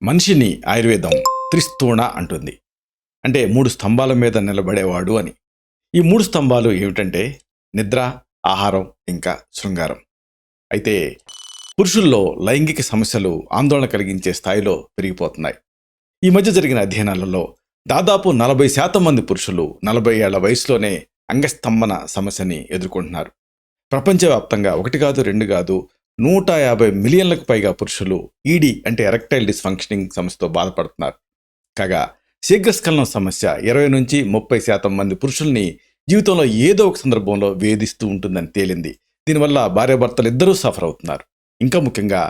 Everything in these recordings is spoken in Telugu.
మనిషిని ఆయుర్వేదం త్రిస్థూణ అంటుంది. అంటే 3 స్తంభాల మీద నిలబడేవాడు అని. ఈ 3 స్తంభాలు ఏమిటంటే నిద్ర, ఆహారం, ఇంకా శృంగారం. అయితే పురుషుల్లో లైంగిక సమస్యలు ఆందోళన కలిగించే స్థాయిలో పెరిగిపోతున్నాయి. ఈ మధ్య జరిగిన అధ్యయనాలలో దాదాపు 40% మంది పురుషులు 40 ఏళ్ల వయసులోనే అంగస్తంభన సమస్యని ఎదుర్కొంటున్నారు. ప్రపంచవ్యాప్తంగా 1 కాదు 2 కాదు 150 మిలియన్లకు పైగా పురుషులు ఈడీ అంటే ఎరెక్టైల్ డిస్ఫంక్షనింగ్ సమస్యతో బాధపడుతున్నారు. కాగా శీఘ్రస్ఖలనం సమస్య 20 నుంచి 30% మంది పురుషుల్ని జీవితంలో ఏదో ఒక సందర్భంలో వేధిస్తూ ఉంటుందని తేలింది. దీనివల్ల భార్యాభర్తలు ఇద్దరూ సఫర్ అవుతున్నారు. ఇంకా ముఖ్యంగా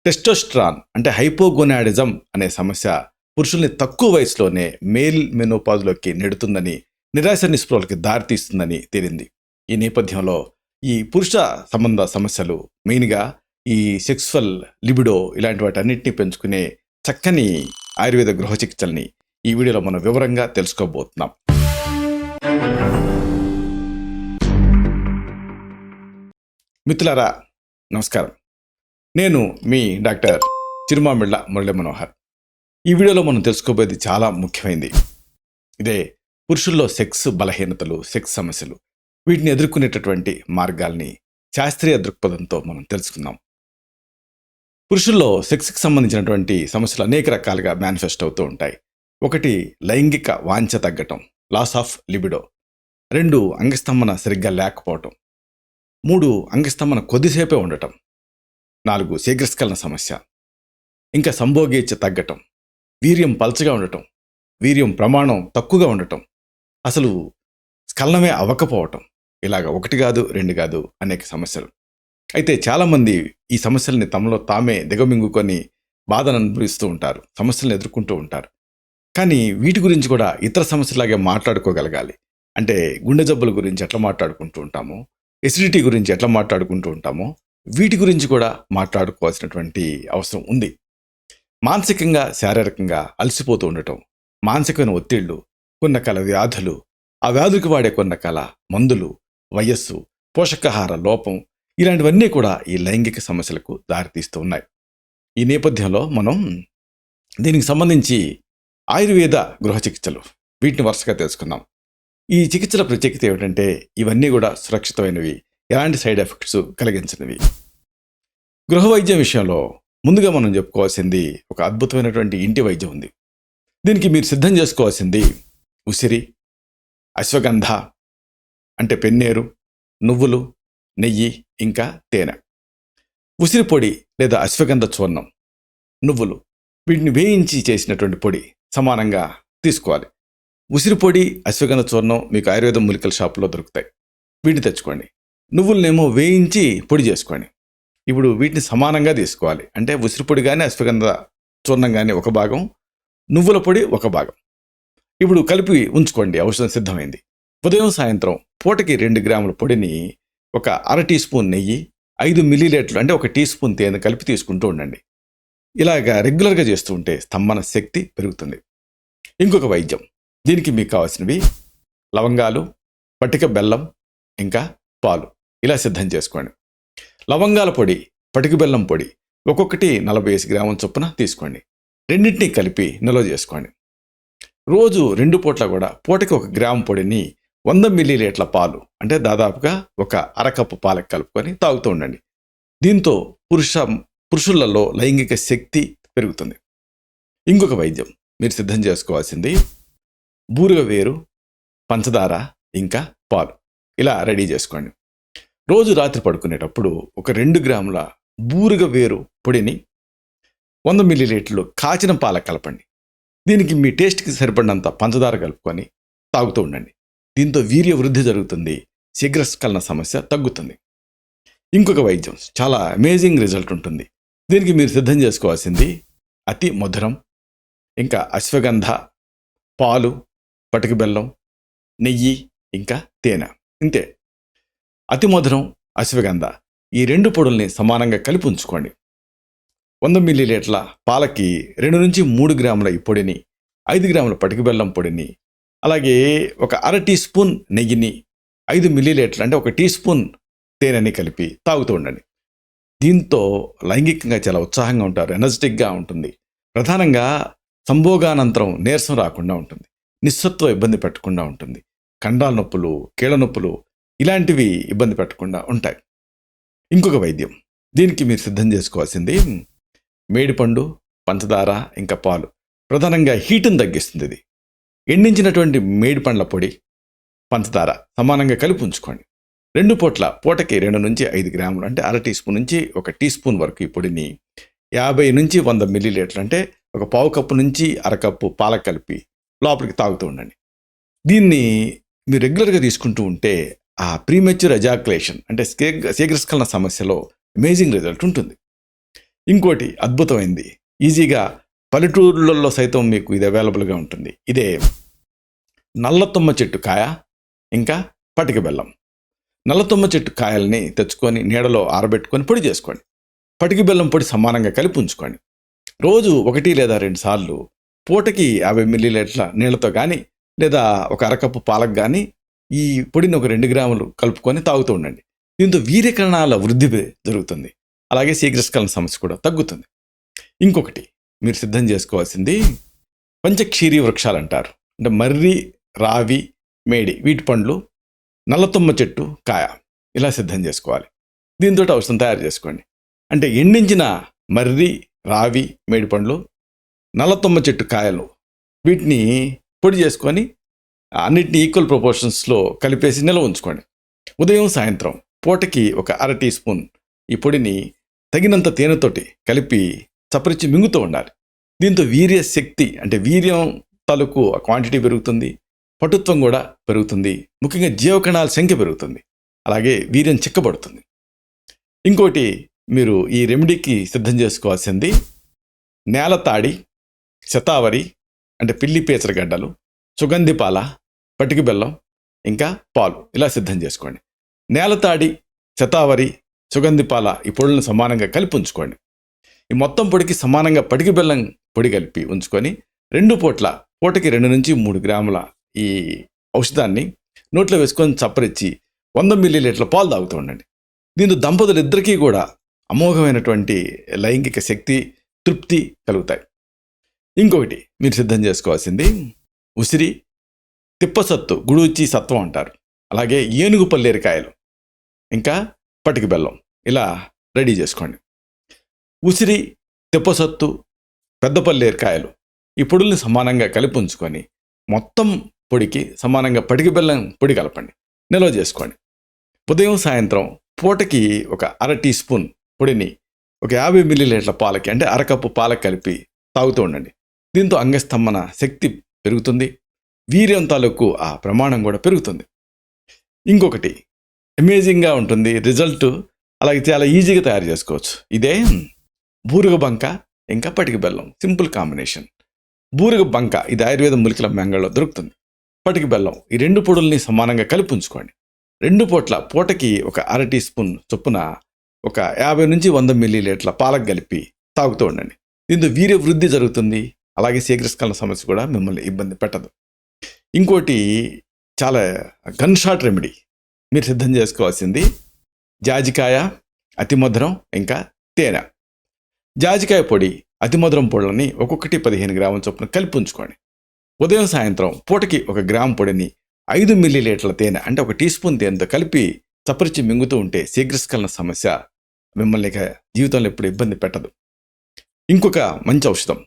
టెస్టోస్టెరాన్ అంటే హైపోగోనాడిజం అనే సమస్య పురుషుల్ని తక్కువ వయసులోనే మేల్ మెనోపాజ్లోకి నెడుతుందని, నిరాశ నిస్పృహలకి దారితీస్తుందని తేలింది. ఈ నేపథ్యంలో ఈ పురుష సంబంధ సమస్యలు మెయిన్గా ఈ సెక్సువల్ లిబిడో ఇలాంటి వాటన్నిటిని పెంచుకునే చక్కని ఆయుర్వేద గృహ చికిత్సల్ని ఈ వీడియోలో మనం వివరంగా తెలుసుకోబోతున్నాం. మిత్రులారా నమస్కారం. నేను మీ డాక్టర్ చిరుమామిళ్ళ మురళీ మనోహర్. ఈ వీడియోలో మనం తెలుసుకోబోయేది చాలా ముఖ్యమైనది. ఇదే పురుషుల్లో సెక్స్ బలహీనతలు, సెక్స్ సమస్యలు, వీటిని ఎదుర్కొనేటటువంటి మార్గాల్ని శాస్త్రీయ దృక్పథంతో మనం తెలుసుకుందాం. పురుషుల్లో సెక్స్కి సంబంధించినటువంటి సమస్యలు అనేక రకాలుగా మేనిఫెస్ట్ అవుతూ ఉంటాయి. 1 లైంగిక వాంఛ తగ్గటం, లాస్ ఆఫ్ లిబిడో. 2 అంగస్తంభన సరిగ్గా లేకపోవటం. 3 అంగస్తంభన కొద్దిసేపే ఉండటం. 4 శీఘ్రస్ఖలన సమస్య. ఇంకా సంభోగేచ్ఛ తగ్గటం, వీర్యం పల్చగా ఉండటం, వీర్యం ప్రమాణం తక్కువగా ఉండటం, అసలు స్ఖలనమే అవ్వకపోవటం. ఇలాగ 1 కాదు 2 కాదు అనేక సమస్యలు. అయితే చాలామంది ఈ సమస్యల్ని తమలో తామే దిగమింగుకొని బాధను అనుభవిస్తూ ఉంటారు, సమస్యలను ఎదుర్కొంటూ ఉంటారు. కానీ వీటి గురించి కూడా ఇతర సమస్యలాగే మాట్లాడుకోగలగాలి. అంటే గుండె జబ్బుల గురించి ఎట్లా మాట్లాడుకుంటూ ఉంటామో, ఎసిడిటీ గురించి ఎట్లా మాట్లాడుకుంటూ ఉంటామో, వీటి గురించి కూడా మాట్లాడుకోవాల్సినటువంటి అవసరం ఉంది. మానసికంగా, శారీరకంగా అలసిపోతూ ఉండటం, మానసికమైన ఒత్తిళ్లు, కొన్ని రకాల వ్యాధులు, ఆ వ్యాధులకు వాడే కొన్ని రకాల మందులు, వయస్సు, పోషకాహార లోపం, ఇలాంటివన్నీ కూడా ఈ లైంగిక సమస్యలకు దారితీస్తూ ఉన్నాయి. ఈ నేపథ్యంలో మనం దీనికి సంబంధించి ఆయుర్వేద గృహ చికిత్సలు, వీటిని వరుసగా తెలుసుకుందాం. ఈ చికిత్సల ప్రత్యేకత ఏమిటంటే ఇవన్నీ కూడా సురక్షితమైనవి, ఎలాంటి సైడ్ ఎఫెక్ట్స్ కలిగించినవి. గృహ వైద్యం విషయంలో ముందుగా మనం చెప్పుకోవాల్సింది ఒక అద్భుతమైనటువంటి ఇంటి వైద్యం ఉంది. దీనికి మీరు సిద్ధం చేసుకోవాల్సింది ఉసిరి, అశ్వగంధ అంటే పెన్నేరు, నువ్వులు, నెయ్యి, ఇంకా తేనె. ఉసిరి పొడి లేదా అశ్వగంధ చూర్ణం, నువ్వులు, వీటిని వేయించి చేసినటువంటి పొడి సమానంగా తీసుకోవాలి. ఉసిరి పొడి, అశ్వగంధ చూర్ణం మీకు ఆయుర్వేద మూలికల షాపులో దొరుకుతాయి, వీటిని తెచ్చుకోండి. నువ్వులనేమో వేయించి పొడి చేసుకోండి. ఇప్పుడు వీటిని సమానంగా తీసుకోవాలి. అంటే ఉసిరి పొడి కానీ అశ్వగంధ చూర్ణం కానీ 1 భాగం, నువ్వుల పొడి 1 భాగం. ఇప్పుడు కలిపి ఉంచుకోండి, ఔషధం సిద్ధమైంది. ఉదయం సాయంత్రం పూటకి 2 గ్రాముల పొడిని 1/2 టీ స్పూన్ నెయ్యి, 5 మిల్లీలీటర్లు అంటే 1 టీ స్పూన్ తేనె కలిపి తీసుకుంటూ ఉండండి. ఇలాగా రెగ్యులర్గా చేస్తూ ఉంటే స్తంభన శక్తి పెరుగుతుంది. ఇంకొక వైద్యం, దీనికి మీకు కావాల్సినవి లవంగాలు, పటిక బెల్లం, ఇంకా పాలు. ఇలా సిద్ధం చేసుకోండి. లవంగాల పొడి, పటిక బెల్లం పొడి ఒక్కొక్కటి 45 గ్రాముల చొప్పున తీసుకోండి. రెండింటినీ కలిపి నిల్వ చేసుకోండి. రోజు 2 పూట్ల కూడా పూటకి 1 గ్రాము పొడిని 100 మిల్లీలీటర్ల పాలు అంటే దాదాపుగా 1/2 కప్పు పాలకు కలుపుకొని తాగుతూ ఉండండి. దీంతో పురుషులలో లైంగిక శక్తి పెరుగుతుంది. ఇంకొక వైద్యం మీరు సిద్ధం చేసుకోవాల్సింది బూరుగ వేరు, పంచదార, ఇంకా పాలు. ఇలా రెడీ చేసుకోండి. రోజు రాత్రి పడుకునేటప్పుడు 2 గ్రాముల బూరుగ వేరు పొడిని 100 మిల్లీలీటర్లు కాచిన పాలకు కలపండి. దీనికి మీ టేస్ట్కి సరిపడినంత పంచదార కలుపుకొని తాగుతూ ఉండండి. దీంతో వీర్య వృద్ధి జరుగుతుంది, శీఘ్రస్ఖలన సమస్య తగ్గుతుంది. ఇంకొక వైద్యం చాలా అమేజింగ్ రిజల్ట్ ఉంటుంది. దీనికి మీరు సిద్ధం చేసుకోవాల్సింది అతి మధురం, ఇంకా అశ్వగంధ, పాలు, పటిక బెల్లం, నెయ్యి, ఇంకా తేనె. ఇంతే. అతి మధురం, అశ్వగంధ ఈ 2 పొడుల్ని సమానంగా కలిపి ఉంచుకోండి. 100 మిల్లీలీటర్ల పాలకి 2 నుంచి 3 గ్రాముల ఈ పొడిని, 5 గ్రాముల పటిక బెల్లం పొడిని, అలాగే 1/2 టీ స్పూన్ నెయ్యిని, 5 మిల్లీలీటర్లు అంటే 1 టీ స్పూన్ తేనెని కలిపి తాగుతూ ఉండండి. దీంతో లైంగికంగా చాలా ఉత్సాహంగా ఉంటారు, ఎనర్జెటిక్గా ఉంటుంది. ప్రధానంగా సంభోగానంతరం నీరసం రాకుండా ఉంటుంది, నిస్సత్వ ఇబ్బంది పెట్టకుండా ఉంటుంది, కండరాల నొప్పులు, కీళ్ళ నొప్పులు ఇలాంటివి ఇబ్బంది పెట్టకుండా ఉంటాయి. ఇంకొక వైద్యం, దీనికి మీరు సిద్ధం చేసుకోవాల్సింది మేడిపండు, పంచదార, ఇంకా పాలు. ప్రధానంగా హీటును తగ్గిస్తుంది ఇది. ఎండించినటువంటి మేడిపండ్ల పొడి, పంచదార సమానంగా కలిపి ఉంచుకోండి. 2 పూట్ల పూటకి 2 నుంచి 5 గ్రాములు అంటే అర టీ స్పూన్ నుంచి 1 టీ స్పూన్ వరకు ఈ పొడిని 50 నుంచి 100 మిల్లీలీటర్లు అంటే ఒక పావు కప్పు నుంచి అరకప్పు పాలకు కలిపి లోపలికి తాగుతూ ఉండండి. దీన్ని మీరు రెగ్యులర్గా తీసుకుంటూ ఉంటే ఆ ప్రీమెచ్యూర్ ఎజాకులేషన్ అంటే శీఘ్రస్ఖలన సమస్యలో అమేజింగ్ రిజల్ట్ ఉంటుంది. ఇంకోటి అద్భుతమైంది, ఈజీగా పల్లెటూరులలో సైతం మీకు ఇది అవైలబుల్గా ఉంటుంది. ఇదే నల్లతుమ్మ చెట్టు కాయ, ఇంకా పటిక బెల్లం. నల్లతుమ్మ చెట్టు కాయల్ని తెచ్చుకొని నీడలో ఆరబెట్టుకొని పొడి చేసుకోండి. పటిక బెల్లం పొడి సమానంగా కలిపి ఉంచుకోండి. రోజు 1 లేదా 2 సార్లు పూటకి 50 మిల్లీలీటర్ల నీళ్ళతో కానీ లేదా ఒక అరకప్పు పాలకు కానీ ఈ పొడిని ఒక 2 గ్రాములు కలుపుకొని తాగుతూ ఉండండి. దీంతో వీర్యకణాల వృద్ధి జరుగుతుంది, అలాగే శీఘ్రస్ఖలన సమస్య కూడా తగ్గుతుంది. ఇంకొకటి మీరు సిద్ధం చేసుకోవాల్సింది పంచక్షీరి వృక్షాలు అంటారు. అంటే మర్రి, రావి, మేడి వీటి పండ్లు, నల్లతుమ్మ చెట్టు కాయ ఇలా సిద్ధం చేసుకోవాలి. దీంతో ఔషధం తయారు చేసుకోండి. అంటే ఎండించిన మర్రి, రావి, మేడి పండ్లు, నల్లతుమ్మ చెట్టు కాయలు వీటిని పొడి చేసుకొని అన్నిటిని ఈక్వల్ ప్రపోర్షన్స్లో కలిపేసి నిల్వ ఉంచుకోండి. ఉదయం సాయంత్రం పూటకి ఒక అర టీ స్పూన్ ఈ పొడిని తగినంత తేనెతోటి కలిపి చప్పరించి మింగుతూ ఉండాలి. దీంతో వీర్య శక్తి అంటే వీర్యం తాలూకు క్వాంటిటీ పెరుగుతుంది, పటుత్వం కూడా పెరుగుతుంది, ముఖ్యంగా జీవకణాల సంఖ్య పెరుగుతుంది, అలాగే వీర్యం చిక్కబడుతుంది. ఇంకోటి మీరు ఈ రెమెడీకి సిద్ధం చేసుకోవాల్సింది నేలతాడి, శతావరి అంటే పిల్లి పేచరగడ్డలు, సుగంధిపాల, పటిక బెల్లం, ఇంకా పాలు ఇలా సిద్ధం చేసుకోండి. నేలతాడి, శతావరి, సుగంధిపాల ఈ పొడులను సమానంగా కలిపి ఉంచుకోండి. ఈ మొత్తం పొడికి సమానంగా పటిక బెల్లం పొడి కలిపి ఉంచుకొని 2 పూట్ల పూటకి 2 నుంచి 3 గ్రాముల ఈ ఔషధాన్ని నోట్లో వేసుకొని చప్పరిచ్చి 100 మిల్లీలీటర్ల పాలు తాగుతూ ఉండండి. దీంతో దంపతులు ఇద్దరికీ కూడా అమోఘమైనటువంటి లైంగిక శక్తి, తృప్తి కలుగుతాయి. ఇంకొకటి మీరు సిద్ధం చేసుకోవాల్సింది ఉసిరి, తిప్పసత్తు, గుడూచి సత్వం అంటారు, అలాగే ఏనుగు పల్లేరికాయలు, ఇంకా పటిక బెల్లం ఇలా రెడీ చేసుకోండి. ఉసిరి, తిప్పసత్తు, పెద్ద పల్లేరికాయలు ఈ పొడుల్ని సమానంగా కలిపి ఉంచుకొని మొత్తం పొడికి సమానంగా పటిక బెల్లం పొడి కలపండి, నిల్వ చేసుకోండి. ఉదయం సాయంత్రం పూటకి ఒక అర టీ స్పూన్ పొడిని ఒక 50 మిల్లీలీటర్ల పాలకి అంటే అరకప్పు పాలకు కలిపి తాగుతూ ఉండండి. దీంతో అంగస్తంభన శక్తి పెరుగుతుంది, వీర్యం తాలూకు ఆ ప్రమాణం కూడా పెరుగుతుంది. ఇంకొకటి అమేజింగ్గా ఉంటుంది రిజల్ట్, అలాగే చాలా ఈజీగా తయారు చేసుకోవచ్చు. ఇదే బూరుగ బంక ఇంకా పటిక బెల్లం సింపుల్ కాంబినేషన్. బూరుగ బంక ఇది ఆయుర్వేద మూలికల మెంగళలో దొరుకుతుంది. పటిక బెల్లం ఈ 2 పొడుల్ని సమానంగా కలిపి ఉంచుకోండి. 2 పూట్ల పూటకి ఒక అర టీ స్పూన్ చొప్పున ఒక 50 నుంచి 100 మిల్లీలీటర్ల పాలకు కలిపి తాగుతూ ఉండండి. దీంతో వీర్య వృద్ధి జరుగుతుంది, అలాగే శీఘ్రస్ఖలన సమస్య కూడా మిమ్మల్ని ఇబ్బంది పెట్టదు. ఇంకోటి చాలా గన్ షాట్ రెమెడీ మీరు సిద్ధం చేసుకోవాల్సింది జాజికాయ, అతిమధురం, ఇంకా తేనె. జాజికాయ పొడి, అతిమధురం పొడులని ఒక్కొక్కటి 15 గ్రాముల చొప్పున కలిపి ఉంచుకోండి. ఉదయం సాయంత్రం పూటకి 1 గ్రాము పొడిని 5 మిల్లీలీటర్ల తేనె అంటే 1 టీ స్పూన్ తేనెతో కలిపి చప్పరిచి మింగుతూ ఉంటే శీఘ్రస్ఖలన సమస్య మిమ్మల్ని ఇక జీవితంలో ఎప్పుడు ఇబ్బంది పెట్టదు. ఇంకొక మంచి ఔషధం,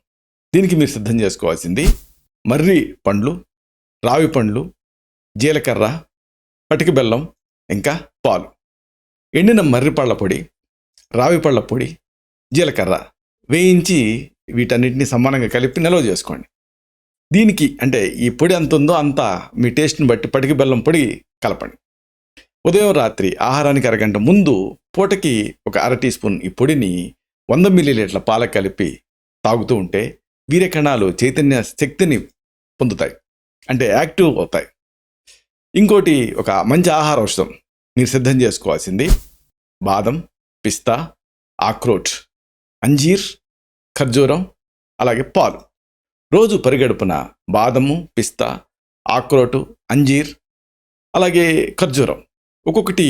దీనికి మీరు సిద్ధం చేసుకోవాల్సింది మర్రి పండ్లు, రావి పండ్లు, జీలకర్ర, పటిక బెల్లం, ఇంకా పాలు. ఎండిన మర్రి పళ్ళ పొడి, రావి పళ్ళ పొడి, జీలకర్ర వేయించి వీటన్నిటిని సమానంగా కలిపి నిల్వ చేసుకోండి. దీనికి అంటే ఈ పొడి ఎంత ఉందో అంత మీ టేస్ట్ని బట్టి పటిక బెల్లం పొడి కలపండి. ఉదయం రాత్రి ఆహారానికి అరగంట ముందు పూటకి ఒక అర టీ స్పూన్ ఈ పొడిని 100 మిల్లీలీటర్ల పాలకు కలిపి తాగుతూ ఉంటే వీర్యకణాలు చైతన్య శక్తిని పొందుతాయి, అంటే యాక్టివ్ అవుతాయి. ఇంకోటి ఒక మంచి ఆహార ఔషధం మీరు సిద్ధం చేసుకోవాల్సింది బాదం, పిస్తా, ఆక్రోట్, అంజీర్, ఖర్జూరం, అలాగే పాలు. రోజు పరిగడుపున బాదము, పిస్తా, ఆక్రోటు, అంజీర్, అలాగే ఖర్జూరం ఒక్కొక్కటి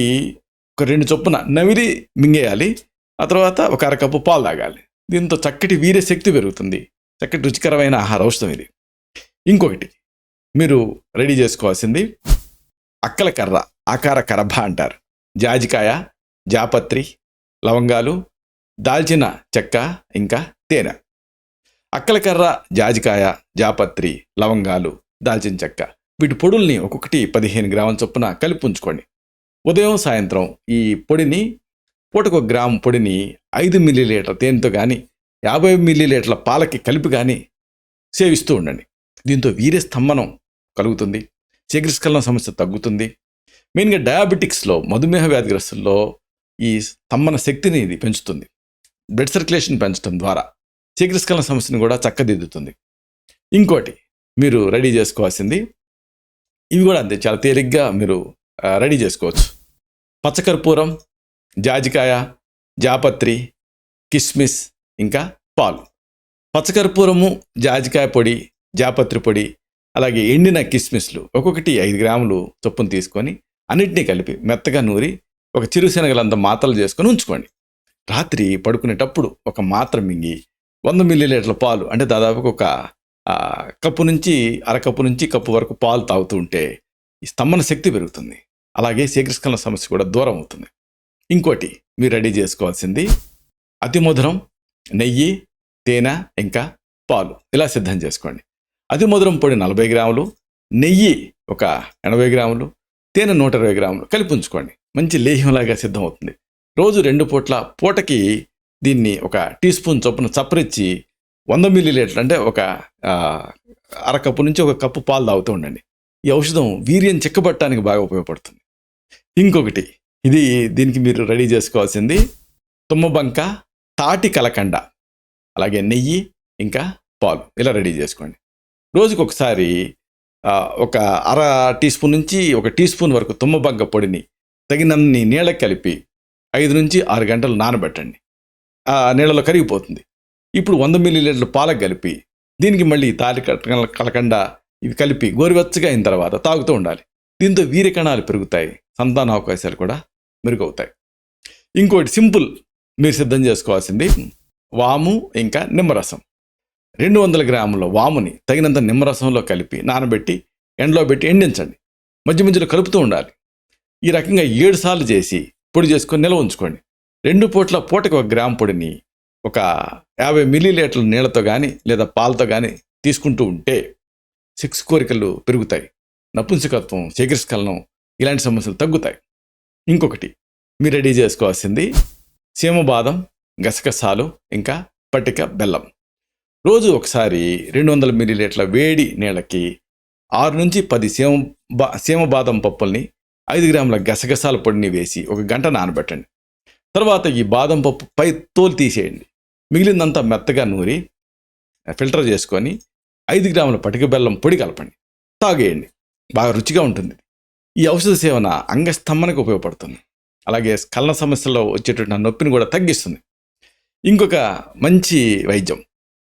ఒక 2 చొప్పున నమిలి మింగేయాలి. ఆ తర్వాత ఒక అరకప్పు పాలు తాగాలి. దీంతో చక్కటి వీర్యశక్తి పెరుగుతుంది, చక్కటి రుచికరమైన ఆహార ఔషధం ఇది. ఇంకొకటి మీరు రెడీ చేసుకోవాల్సింది అక్కల కర్ర, ఆకార కరభ అంటారు. జాజికాయ, జాపత్రి, లవంగాలు, దాల్చిన చెక్క, ఇంకా తేనె. అక్కల కర్ర, జాజికాయ, జాపత్రి, లవంగాలు, దాల్చిన చెక్క వీటి పొడుల్ని ఒక్కొక్కటి 15 గ్రాముల చొప్పున కలిపి ఉంచుకోండి. ఉదయం సాయంత్రం ఈ పొడిని పూటకు 1 గ్రాము పొడిని 5 మిల్లీలీటర్ తేనెతో కానీ 50 మిల్లీలీటర్ల పాలకి కలిపి కానీ సేవిస్తూ ఉండండి. దీంతో వీర్యస్తంభనం కలుగుతుంది, శీఘ్రస్ఖలనం సమస్య తగ్గుతుంది. మెయిన్గా డయాబెటిక్స్లో, మధుమేహ వ్యాధిగ్రస్తుల్లో ఈ స్తంభన శక్తిని ఇది పెంచుతుంది. బ్లడ్ సర్క్యులేషన్ పెంచడం ద్వారా శీఘ్రస్ఖలన సమస్యను కూడా చక్కదిద్దుతుంది. ఇంకోటి మీరు రెడీ చేసుకోవాల్సింది, ఇవి కూడా అంతే, చాలా తేలిగ్గా మీరు రెడీ చేసుకోవచ్చు. పచ్చకర్పూరం, జాజికాయ, జాపత్రి, కిస్మిస్, ఇంకా పాలు. పచ్చకర్పూరము, జాజికాయ పొడి, జాపత్రి పొడి, అలాగే ఎండిన కిస్మిస్లు ఒక్కొక్కటి 5 గ్రాములు చొప్పున తీసుకొని అన్నింటినీ కలిపి మెత్తగా నూరి ఒక చిరుశనగలంత మాత్రలు చేసుకొని ఉంచుకోండి. రాత్రి పడుకునేటప్పుడు ఒక మాత్ర మింగి 100 మిల్లీలీటర్ల పాలు, అంటే దాదాపుగా ఒక కప్పు నుంచి అరకప్పు నుంచి కప్పు వరకు పాలు తాగుతూ ఉంటే ఈ స్తంభన శక్తి పెరుగుతుంది. అలాగే శీఘ్రస్ఖలన సమస్య కూడా దూరం అవుతుంది. ఇంకోటి మీరు రెడీ చేసుకోవాల్సింది అతి మధురం, నెయ్యి, తేనె, ఇంకా పాలు ఇలా సిద్ధం చేసుకోండి. అతి మధురం పొడి 40 గ్రాములు, నెయ్యి ఒక 80 గ్రాములు, తేనె 120 గ్రాములు కలిపి ఉంచుకోండి. మంచి లేహ్యంలాగా సిద్ధమవుతుంది. రోజు 2 పూట్ల పూటకి దీన్ని ఒక టీ స్పూన్ చొప్పున చప్పరిచ్చి 100 మిల్లీలీటర్లు, అంటే ఒక అరకప్పు నుంచి ఒక కప్పు పాలు తాగుతూ ఉండండి. ఈ ఔషధం వీర్యం చిక్కబట్టడానికి బాగా ఉపయోగపడుతుంది. ఇంకొకటి దీనికి మీరు రెడీ చేసుకోవాల్సింది తుమ్మబంక, తాటి కలకండ, అలాగే నెయ్యి, ఇంకా పాలు ఇలా రెడీ చేసుకోండి. రోజుకు ఒకసారి ఒక అర టీ స్పూన్ నుంచి ఒక టీ స్పూన్ వరకు తుమ్మబంక పొడిని తగినన్ని నీళ్ళకి కలిపి 5 నుంచి 6 గంటలు నానబెట్టండి. ఆ నీళ్ళలో కరిగిపోతుంది. ఇప్పుడు 100 మిల్లీలీటర్ల పాలకు కలిపి దీనికి మళ్ళీ తాటి కలకండ ఇవి కలిపి గోరువెచ్చగా అయిన తర్వాత తాగుతూ ఉండాలి. దీంతో వీర్యకణాలు పెరుగుతాయి, సంతాన అవకాశాలు కూడా మెరుగవుతాయి. ఇంకోటి సింపుల్ మీరు సిద్ధం చేసుకోవాల్సింది వాము, ఇంకా నిమ్మరసం. 200 గ్రాముల వాముని తగినంత నిమ్మరసంలో కలిపి నానబెట్టి ఎండలో పెట్టి ఎండించండి. మధ్య మధ్యలో కలుపుతూ ఉండాలి. ఈ రకంగా 7 సార్లు చేసి పొడి చేసుకొని నిల్వ ఉంచుకోండి. 2 పూట్ల పూటకి 1 గ్రాము పొడిని ఒక 50 మిల్లీలీటర్ల నీళ్లతో కానీ లేదా పాలతో కానీ తీసుకుంటూ ఉంటే సెక్స్ కోరికలు పెరుగుతాయి, నపుంసకత్వం, శీఘ్రస్ఖలనం ఇలాంటి సమస్యలు తగ్గుతాయి. ఇంకొకటి మీరు రెడీ చేసుకోవాల్సింది సీమబాదం, గసగసాలు, ఇంకా పటిక బెల్లం. రోజు ఒకసారి 200 మిల్లీలీటర్ల వేడి నీళ్ళకి 6 నుంచి 10 సీమబాదం పప్పుల్ని 5 గ్రాముల గసగసాల పొడిని వేసి 1 గంట నానబెట్టండి. తర్వాత ఈ బాదం పప్పు పై తోలు తీసేయండి. మిగిలిందంతా మెత్తగా నూరి ఫిల్టర్ చేసుకొని 5 గ్రాముల పటిక బెల్లం పొడి కలపండి, తాగేయండి. బాగా రుచిగా ఉంటుంది. ఈ ఔషధ సేవన అంగస్తంభనకు ఉపయోగపడుతుంది. అలాగే స్ఖలన సమస్యల్లో వచ్చేటువంటి నొప్పిని కూడా తగ్గిస్తుంది. ఇంకొక మంచి వైద్యం,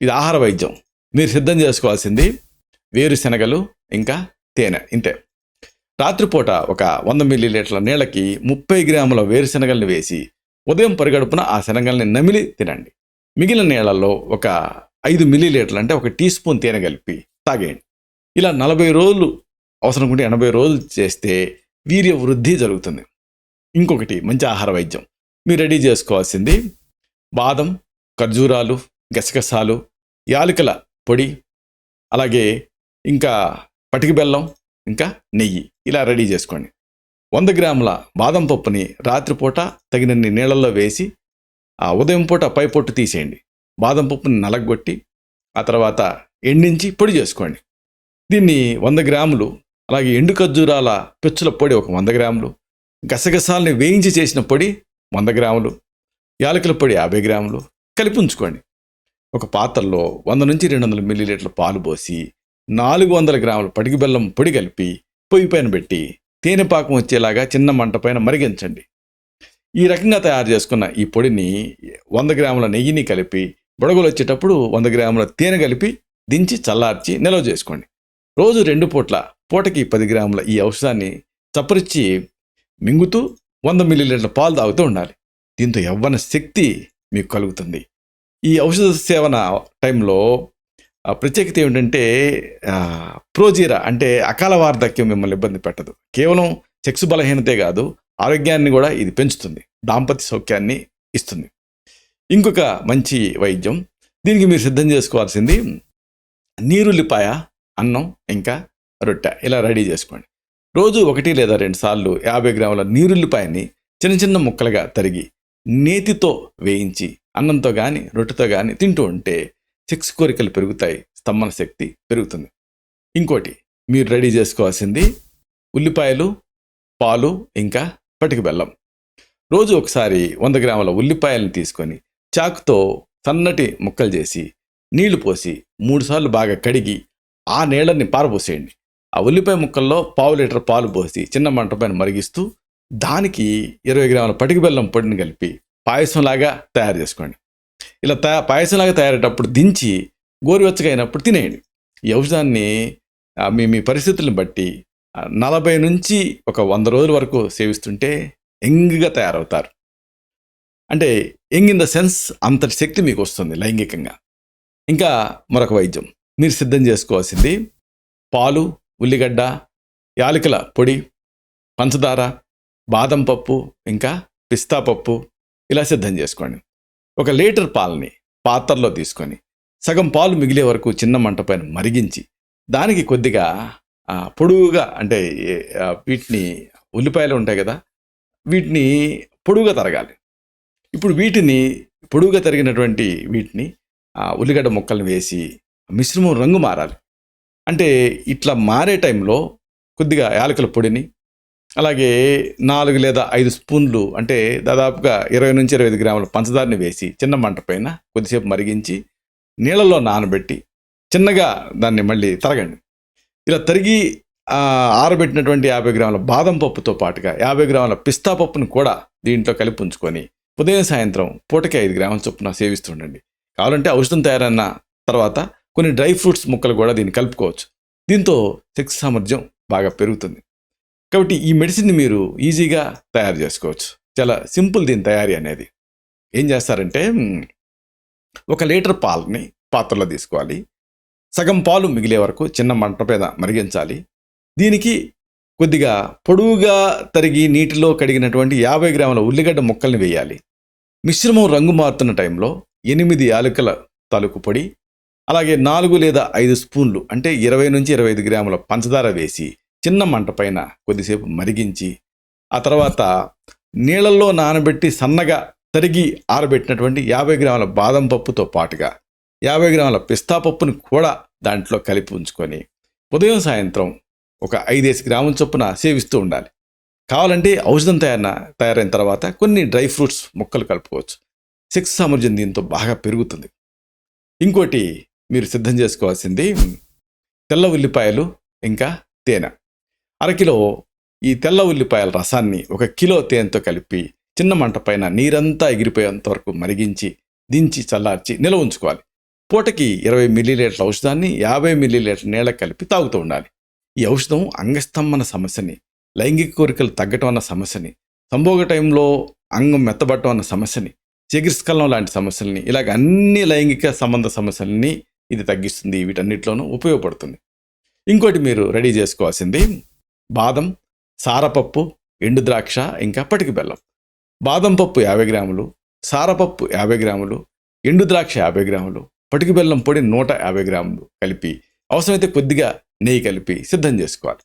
ఇది ఆహార వైద్యం. మీరు సిద్ధం చేసుకోవాల్సింది వేరుశనగలు, ఇంకా తేనె. ఇంతే. రాత్రిపూట ఒక 100 మిల్లీలీటర్ల నీళ్ళకి 30 గ్రాముల వేరుశనగల్ని వేసి ఉదయం పరిగడుపున ఆ శనగల్ని నమిలి తినండి. మిగిలిన నీళ్ళల్లో ఒక 5 మిల్లీలీటర్లు, అంటే ఒక టీ స్పూన్ తేనె కలిపి తాగేయండి. ఇలా 40 రోజులు, అవసరం ఉంటే 80 రోజులు చేస్తే వీర్య వృద్ధి జరుగుతుంది. ఇంకొకటి మంచి ఆహార వైద్యం మీరు రెడీ చేసుకోవాల్సింది బాదం, ఖర్జూరాలు, గసగసాలు, యాలకుల పొడి, అలాగే ఇంకా పటిక బెల్లం, ఇంకా నెయ్యి ఇలా రెడీ చేసుకోండి. 100 గ్రాముల బాదం పప్పుని రాత్రిపూట తగినన్ని నీళ్ళల్లో వేసి ఆ ఉదయం పూట పై పొట్టు తీసేయండి. బాదం పప్పుని నలగొట్టి ఆ తర్వాత ఎండించి పొడి చేసుకోండి. దీన్ని 100 గ్రాములు, అలాగే ఎండు ఖర్జూరాల పెచ్చుల పొడి ఒక 100 గ్రాములు, గసగసాలని వేయించి చేసిన పొడి 100 గ్రాములు, యాలకుల పొడి 50 గ్రాములు కలిపి ఉంచుకోండి. ఒక పాత్రలో 100 నుంచి 200 మిల్లీలీటర్ల పాలు పోసి 400 గ్రాముల పటిక బెల్లం పొడి కలిపి పొయ్యి పైన పెట్టి తేనె పాకం వచ్చేలాగా చిన్న మంట పైన మరిగించండి. ఈ రకంగా తయారు చేసుకున్న ఈ పొడిని 100 గ్రాముల నెయ్యిని కలిపి బుడగలు వచ్చేటప్పుడు 100 గ్రాముల తేనె కలిపి దించి చల్లార్చి నిల్వ చేసుకోండి. రోజు 2 పూట్ల పూటకి 10 గ్రాముల ఈ ఔషధాన్ని చప్పరిచ్చి మింగుతూ 100 మిల్లీలీటర్ల పాలు తాగుతూ ఉండాలి. దీంతో యవ్వన శక్తి మీకు కలుగుతుంది. ఈ ఔషధ సేవన టైంలో ఆ ప్రత్యేకత ఏమిటంటే ప్రోజీరా అంటే అకాల వార్ధక్యం మిమ్మల్ని ఇబ్బంది పెట్టదు. కేవలం సెక్స్ బలహీనతే కాదు, ఆరోగ్యాన్ని కూడా ఇది పెంచుతుంది, దాంపత్య సౌఖ్యాన్ని ఇస్తుంది. ఇంకొక మంచి వైద్యం, దీనికి మీరు సిద్ధం చేసుకోవాల్సింది నీరుల్లిపాయ, అన్నం, ఇంకా రొట్టె ఇలా రెడీ చేసుకోండి. రోజు 1 లేదా 2 సార్లు 50 గ్రాముల నీరుల్లిపాయని చిన్న చిన్న ముక్కలుగా తరిగి నేతితో వేయించి అన్నంతో కానీ రొట్టెతో కానీ తింటూ ఉంటే సెక్స్ కోరికలు పెరుగుతాయి, స్తంభన శక్తి పెరుగుతుంది. ఇంకోటి మీరు రెడీ చేసుకోవాల్సింది ఉల్లిపాయలు, పాలు, ఇంకా పటిక బెల్లం. రోజు ఒకసారి 100 గ్రాముల ఉల్లిపాయలను తీసుకొని చాకుతో సన్నటి ముక్కలు చేసి నీళ్లు పోసి 3 సార్లు బాగా కడిగి ఆ నీళ్ళని పారబోసేయండి. ఆ ఉల్లిపాయ ముక్కల్లో 1/2 లీటర్ పాలు పోసి చిన్న మంట పైన మరిగిస్తూ దానికి 20 గ్రాముల పటిక బెల్లం పొడిని కలిపి పాయసంలాగా తయారు చేసుకోండి. ఇలా పాయసంలాగా తయారయ్యేటప్పుడు దించి గోరువెచ్చగా అయినప్పుడు తినేయండి. ఈ ఔషధాన్ని మీ పరిస్థితులను బట్టి 40 నుంచి 100 రోజుల వరకు సేవిస్తుంటే యంగ్గా తయారవుతారు. అంటే యంగ్ ఇన్ ద సెన్స్ అంతటి శక్తి మీకు వస్తుంది లైంగికంగా. ఇంకా మరొక వైద్యం మీరు సిద్ధం చేసుకోవాల్సింది పాలు, ఉల్లిగడ్డ, యాలకుల పొడి, పంచదార, బాదం పప్పు, ఇంకా పిస్తా పప్పు ఇలా సిద్ధం చేసుకోండి. 1 లీటర్ పాలని పాత్రలో తీసుకొని సగం పాలు మిగిలే వరకు చిన్న మంట పైన మరిగించి దానికి కొద్దిగా పొడువుగా అంటే వీటిని ఉల్లిపాయలు ఉంటాయి కదా, వీటిని పొడువుగా తరగాలి. ఇప్పుడు వీటిని పొడువుగా తరిగినటువంటి వీటిని ఉల్లిగడ్డ ముక్కల్ని వేసి మిశ్రమం రంగు మారాలి. అంటే ఇట్లా మారే టైంలో కొద్దిగా యాలకుల పొడిని, అలాగే 4 లేదా 5 స్పూన్లు అంటే దాదాపుగా 20 నుంచి 25 గ్రాముల పంచదారని వేసి చిన్న మంట పైన కొద్దిసేపు మరిగించి నీళ్ళలో నానబెట్టి చిన్నగా దాన్ని మళ్ళీ తరగండి. ఇలా తరిగి ఆరబెట్టినటువంటి 50 గ్రాముల బాదం పప్పుతో పాటుగా 50 గ్రాముల పిస్తా పప్పును కూడా దీంట్లో కలిపి ఉంచుకొని ఉదయం సాయంత్రం పూటకి 5 గ్రాముల చొప్పున సేవిస్తుండండి. కావాలంటే ఔషధం తయారైన తర్వాత కొన్ని డ్రై ఫ్రూట్స్ ముక్కలు కూడా దీన్ని కలుపుకోవచ్చు. దీంతో సెక్స్ సామర్థ్యం బాగా పెరుగుతుంది. కాబట్టి ఈ మెడిసిన్ని మీరు ఈజీగా తయారు చేసుకోవచ్చు. చాలా సింపుల్ దీని తయారీ అనేది. ఏం చేస్తారంటే 1 లీటర్ పాలని పాత్రలో తీసుకోవాలి. సగం పాలు మిగిలే వరకు చిన్న మంట మీద మరిగించాలి. దీనికి కొద్దిగా పొడువుగా తరిగి నీటిలో కడిగినటువంటి 50 గ్రాముల ఉల్లిగడ్డ ముక్కల్ని వేయాలి. మిశ్రమం రంగు మారుతున్న టైంలో 8 యాలకుల తాలూకు పొడి, అలాగే 4 లేదా 5 స్పూన్లు అంటే 20 నుంచి 25 గ్రాముల పంచదార వేసి చిన్న మంట పైన కొద్దిసేపు మరిగించి ఆ తర్వాత నీళ్ళల్లో నానబెట్టి సన్నగా తరిగి ఆరబెట్టినటువంటి 50 గ్రాముల బాదం పప్పుతో పాటుగా 50 గ్రాముల పిస్తా పప్పును కూడా దాంట్లో కలిపి ఉంచుకొని ఉదయం సాయంత్రం 5 గ్రాముల చొప్పున సేవిస్తూ ఉండాలి. కావాలంటే ఔషధం తయారైన తర్వాత కొన్ని డ్రై ఫ్రూట్స్ ముక్కలు కలుపుకోవచ్చు. సెక్స్ సామర్థ్యం దీంతో బాగా పెరుగుతుంది. ఇంకోటి మీరు సిద్ధం చేసుకోవాల్సింది తెల్ల ఉల్లిపాయలు, ఇంకా తేనె. 1/2 కిలో ఈ తెల్ల ఉల్లిపాయల రసాన్ని 1 కిలో తేనెతో కలిపి చిన్న మంట పైన నీరంతా ఎగిరిపోయేంత వరకు మరిగించి దించి చల్లార్చి నిల్వ ఉంచుకోవాలి. పూటకి 20 మిల్లీలీటర్ల ఔషధాన్ని 50 మిల్లీలీటర్ల నీళ్ళ కలిపి తాగుతూ ఉండాలి. ఈ ఔషధం అంగస్తంభన సమస్యని, లైంగిక కోరికలు తగ్గటం అన్న సమస్యని, సంభోగ టైంలో అంగం మెత్తబట్టం అన్న సమస్యని, చిగురుస్కలనం లాంటి సమస్యల్ని, ఇలాగ అన్ని లైంగిక సంబంధ సమస్యల్ని ఇది తగ్గిస్తుంది. వీటన్నిటిలోనూ ఉపయోగపడుతుంది. ఇంకోటి మీరు రెడీ చేసుకోవాల్సింది బాదం, సారపప్పు, ఎండు ద్రాక్ష, ఇంకా పటిక బెల్లం. బాదం పప్పు 50 గ్రాములు, సారపప్పు 50 గ్రాములు, ఎండు ద్రాక్ష 50 గ్రాములు, పటిక బెల్లం పొడి 150 గ్రాములు కలిపి అవసరమైతే కొద్దిగా నెయ్యి కలిపి సిద్ధం చేసుకోవాలి.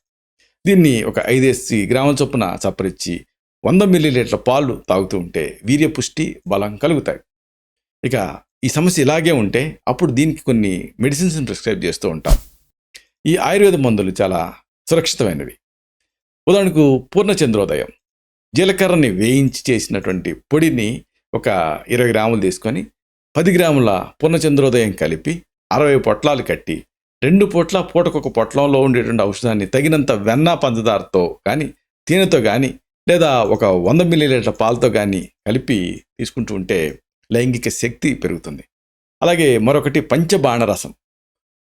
దీన్ని 5 గ్రాముల చొప్పున చప్పరిచ్చి 100 మిల్లీలీటర్ల పాలు తాగుతూ ఉంటే వీర్యపుష్టి, బలం కలుగుతాయి. ఇక ఈ సమస్య ఇలాగే ఉంటే అప్పుడు దీనికి కొన్ని మెడిసిన్స్ని ప్రిస్క్రైబ్ చేస్తూ ఉంటాం. ఈ ఆయుర్వేద మందులు చాలా సురక్షితమైనవి. ఉదాహరణకు పూర్ణచంద్రోదయం, జీలకర్రని వేయించి చేసినటువంటి పొడిని 20 గ్రాములు తీసుకొని 10 గ్రాముల పూర్ణచంద్రోదయం కలిపి 60 పొట్లాలు కట్టి 2 పూట్ల పూటకొక పొట్లంలో ఉండేటువంటి ఔషధాన్ని తగినంత వెన్న, పంచదారతో కానీ తేనెతో కానీ లేదా 100 మిల్లీలీటర్ల పాలతో కానీ కలిపి తీసుకుంటూ ఉంటే లైంగిక శక్తి పెరుగుతుంది. అలాగే మరొకటి పంచబాణరసం.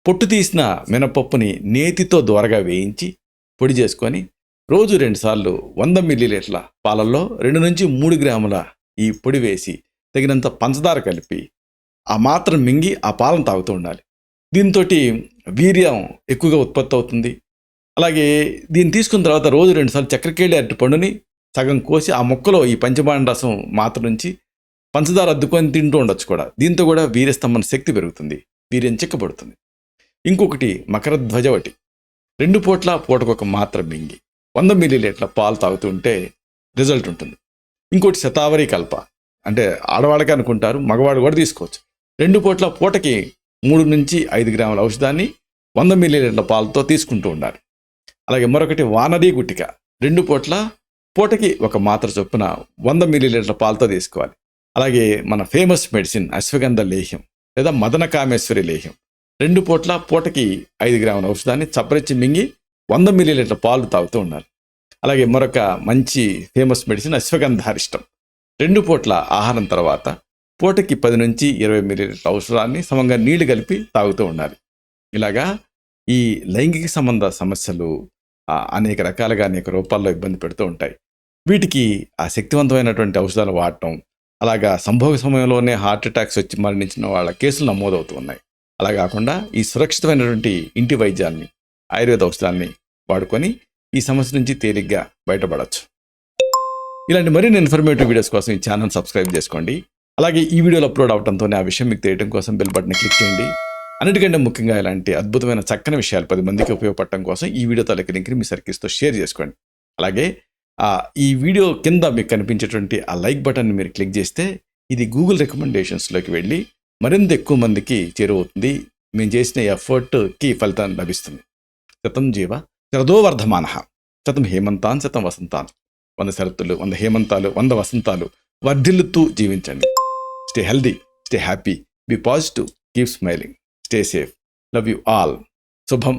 పొట్టు తీసిన మినపప్పుని నేతితో దోరగా వేయించి పొడి చేసుకొని రోజు 2 సార్లు 100 మిల్లీలీటర్ల పాలల్లో 2 నుంచి 3 గ్రాముల ఈ పొడి వేసి తగినంత పంచదార కలిపి ఆ మాత్రం మింగి ఆ పాలను తాగుతూ ఉండాలి. దీంతో వీర్యం ఎక్కువగా ఉత్పత్తి అవుతుంది. అలాగే దీన్ని తీసుకున్న తర్వాత రోజు 2 సార్లు చక్కెరకేళి అరటి పండుని సగం కోసి ఆ మొక్కలో ఈ పంచబాణ రసం మాత్ర నుంచి పంచదార అద్దుకొని తింటూ ఉండొచ్చు కూడా. దీంతో కూడా వీర్యస్తంభన శక్తి పెరుగుతుంది, వీర్యం చిక్కబడుతుంది. ఇంకొకటి మకర ధ్వజవటి. 2 పూట్ల పూటకొక మాత్ర మింగి 100 మిల్లీలీటర్ల పాలు తాగుతూ ఉంటే రిజల్ట్ ఉంటుంది. ఇంకోటి శతావరి కల్ప, అంటే ఆడవాళ్ళకి అనుకుంటారు, మగవాడు కూడా తీసుకోవచ్చు. 2 పూట్ల పూటకి 3 నుంచి 5 గ్రాముల ఔషధాన్ని 100 మిల్లీలీటర్ల పాలతో తీసుకుంటూ ఉండాలి. అలాగే మరొకటి వానరీ గుట్టిక. 2 పూట్ల పూటకి ఒక మాత్ర చొప్పున 100 మిల్లీలీటర్ల పాలతో తీసుకోవాలి. అలాగే మన ఫేమస్ మెడిసిన్ అశ్వగంధ లేహ్యం లేదా మదన కామేశ్వరి లేహ్యం. 2 పూట్ల పూటకి 5 గ్రాముల ఔషధాన్ని చప్పరించి మింగి 100 మిల్లీలీటర్ల పాలు తాగుతూ ఉండాలి. అలాగే మరొక మంచి ఫేమస్ మెడిసిన్ అశ్వగంధారిష్టం. 2 పూట్ల ఆహారం తర్వాత పూటకి 10 నుంచి 20 మిల్లీలీటర్ల ఔషధాన్ని సమంగా నీళ్లు కలిపి తాగుతూ ఉండాలి. ఇలాగా ఈ లైంగిక సంబంధ సమస్యలు అనేక రకాలుగా అనేక రూపాల్లో ఇబ్బంది పెడుతూ ఉంటాయి. వీటికి ఆ శక్తివంతమైనటువంటి ఔషధాలు వాడటం, అలాగా సంభోగ సమయంలోనే హార్ట్ అటాక్స్ వచ్చి మరణించిన వాళ్ళ కేసులు నమోదవుతూ ఉన్నాయి. అలా కాకుండా ఈ సురక్షితమైనటువంటి ఇంటి వైద్యాన్ని, ఆయుర్వేద ఔషధాన్ని వాడుకొని ఈ సమస్య నుంచి తేలిగ్గా బయటపడవచ్చు. ఇలాంటి మరిన్ని ఇన్ఫర్మేటివ్ వీడియోస్ కోసం ఈ ఛానల్ సబ్స్క్రైబ్ చేసుకోండి. అలాగే ఈ వీడియోలో అప్లోడ్ అవడంతోనే ఆ విషయం మీకు తెలియడం కోసం బెల్ బటన్ క్లిక్ చేయండి. అన్నిటికంటే ముఖ్యంగా ఇలాంటి అద్భుతమైన చక్కని విషయాలు 10 మందికి ఉపయోగపడటం కోసం ఈ వీడియో తాలూకు లింక్ని మీ సర్కిల్స్తో షేర్ చేసుకోండి. అలాగే ఈ వీడియో కింద మీకు కనిపించేటువంటి ఆ లైక్ బటన్ని మీరు క్లిక్ చేస్తే ఇది గూగుల్ రికమెండేషన్స్లోకి వెళ్ళి మరింత ఎక్కువ మందికి చేరువవుతుంది. మేము చేసిన ఎఫర్ట్కి ఫలితం లభిస్తుంది. శతం జీవ శరదో వర్ధమానః, శతం హేమంతాన్ శతం వసంతాన్. 100 శరత్తులు, 100 హేమంతాలు, 100 వసంతాలు వర్ధిల్లుతూ జీవించండి. Stay healthy, stay happy, be positive, keep smiling, stay safe. Love you all. శుభం.